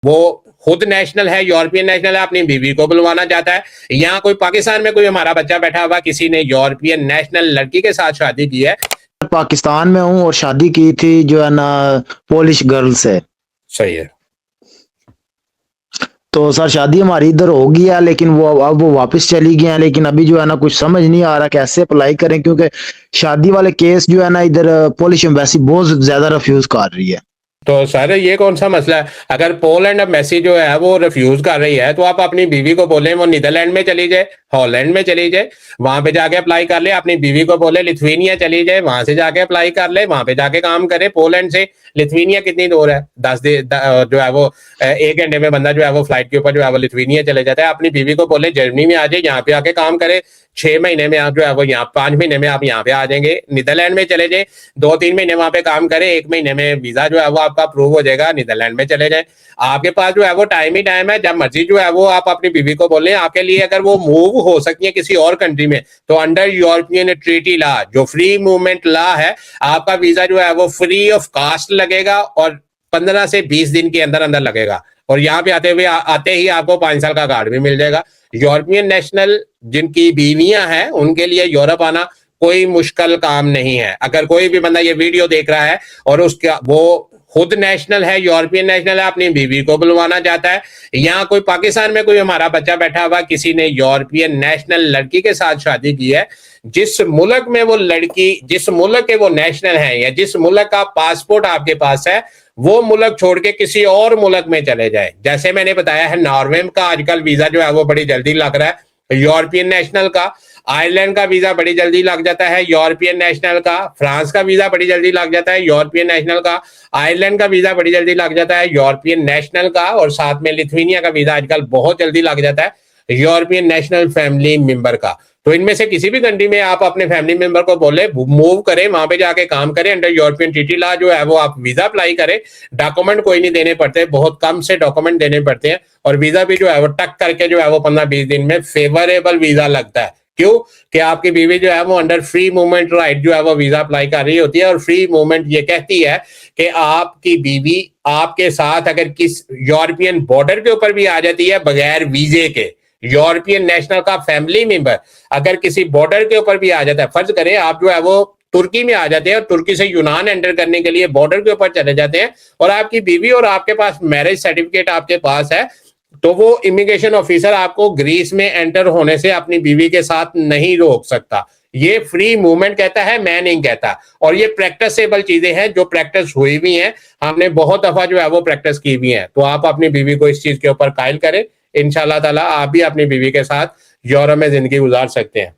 वो खुद नेशनल है, यूरोपियन नेशनल है, अपनी बीवी को बुलवाना चाहता है। यहाँ कोई पाकिस्तान में कोई हमारा बच्चा बैठा हुआ किसी ने यूरोपियन नेशनल लड़की के साथ शादी की है। पाकिस्तान में हूँ और शादी की थी जो है ना पोलिश गर्ल से। सही है। तो सर शादी हमारी इधर हो गई है, लेकिन वो वापस चली गई है। लेकिन अभी जो है ना कुछ समझ नहीं आ रहा कैसे अप्लाई करें, क्योंकि शादी वाले केस जो है ना इधर पोलिश एम्बेसी बहुत ज्यादा रिफ्यूज कर रही है। तो सर ये कौन सा मसला है? अगर पोलैंड एम्बेसी जो है वो रिफ्यूज कर रही है तो आप अपनी बीवी को बोले वो नीदरलैंड में चली जाए, हॉलैंड में चली जाए, वहां पे जाके अप्लाई कर ले। अपनी बीवी को बोले लिथुआनिया चली जाए, वहां से जाके अप्लाई कर ले, वहां पे जाके काम करे। पोलैंड से लिथुआनिया कितनी दूर है? 10 दिन जो है वो 1 घंटे में बंदा जो है वो फ्लाइट के ऊपर जो है वो लिथुआनिया चले जाता है। अपनी बीवी को बोले जर्मनी में आ जाए, यहाँ पे आके काम करे। 6 महीने में आप जो है वो यहाँ 5 महीने में आप यहाँ पे आ जाएंगे। नीदरलैंड में चले जाए, 2-3 महीने वहां पे काम करे, 1 महीने में वीजा जो है वो आपका अप्रूव हो जाएगा, नीदरलैंड में चले जाए। आपके पास जो है वो टाइम ही टाइम है, जब मर्जी जो है वो आप अपनी बीवी को बोले आपके लिए अगर वो मूव हो सकती है किसी और कंट्री में, तो अंडर यूरोपियन ट्रीटी लॉ जो फ्री मूवमेंट लॉ है, आपका वीजा जो है वो फ्री ऑफ कास्ट लगेगा और 15 से 20 दिन के अंदर अंदर लगेगा। और यहाँ पे आते ही आपको 5 साल का कार्ड भी मिल जाएगा। यूरोपियन नेशनल जिनकी बीवियां हैं उनके लिए यूरोप आना कोई मुश्किल काम नहीं है। अगर कोई भी बंदा ये वीडियो देख रहा है और उसका वो खुद नेशनल है, यूरोपियन नेशनल है, अपनी बीवी को बुलवाना चाहता है, यहाँ कोई पाकिस्तान में कोई हमारा बच्चा बैठा हुआ किसी ने यूरोपियन नेशनल लड़की के साथ शादी की है, जिस मुल्क में वो लड़की, जिस मुल्क के वो नेशनल है या जिस मुल्क का पासपोर्ट आपके पास है, वो मुल्क छोड़ के किसी और मुल्क में चले जाए। जैसे मैंने बताया है, नॉर्वे का आजकल वीजा जो है वो बड़ी जल्दी लग रहा है, यूरोपियन नेशनल का। आयरलैंड का वीजा बड़ी जल्दी लग जाता है, यूरोपियन नेशनल का। फ्रांस का वीजा बड़ी जल्दी लग जाता है, यूरोपियन नेशनल का। आयरलैंड का वीजा बड़ी जल्दी लग जाता है, यूरोपियन नेशनल का। और साथ में लिथुआनिया का वीजा आजकल बहुत जल्दी लग जाता है, यूरोपियन नेशनल फैमिली मेंबर का। तो इनमें से किसी भी कंट्री में आप अपने फैमिली मेंबर को बोले मूव करें, वहां पे जाके काम करें, अंडर यूरोपियन ट्रीटी लॉ जो है वो आप वीजा अप्लाई करें। डॉक्यूमेंट कोई नहीं देने पड़ते, बहुत कम से डॉक्यूमेंट देने पड़ते हैं, और वीजा भी जो है वो टक करके जो है वो 15-20 दिन में फेवरेबल वीजा लगता है। क्यों? कि आपकी बीवी जो है वो अंडर फ्री मूवमेंट राइट जो है वो वीजा अप्लाई कर रही होती है। और फ्री मूवमेंट ये कहती है कि आपकी बीवी आपके साथ अगर किस यूरोपियन बॉर्डर के ऊपर भी आ जाती है बगैर वीजे के, यूरोपियन नेशनल का फैमिली मेंबर अगर किसी बॉर्डर के ऊपर भी आ जाता है, फर्ज करें आप जो है वो तुर्की में आ जाते हैं और तुर्की से यूनान एंटर करने के लिए बॉर्डर के ऊपर चले जाते हैं, और आपकी बीवी और आपके पास मैरिज सर्टिफिकेट आपके पास है, तो वो इमिग्रेशन ऑफिसर आपको ग्रीस में एंटर होने से अपनी बीवी के साथ नहीं रोक सकता। ये फ्री मूवमेंट कहता है, मैं नहीं कहता। और ये प्रैक्टिसेबल चीजें हैं जो प्रैक्टिस हुई भी हैं, हमने बहुत दफा जो है वो प्रैक्टिस की भी है। तो आप अपनी बीवी को इस चीज के ऊपर कायल करें, इंशाल्लाह ताला आप भी अपनी बीवी के साथ यूरोप में जिंदगी गुजार सकते हैं।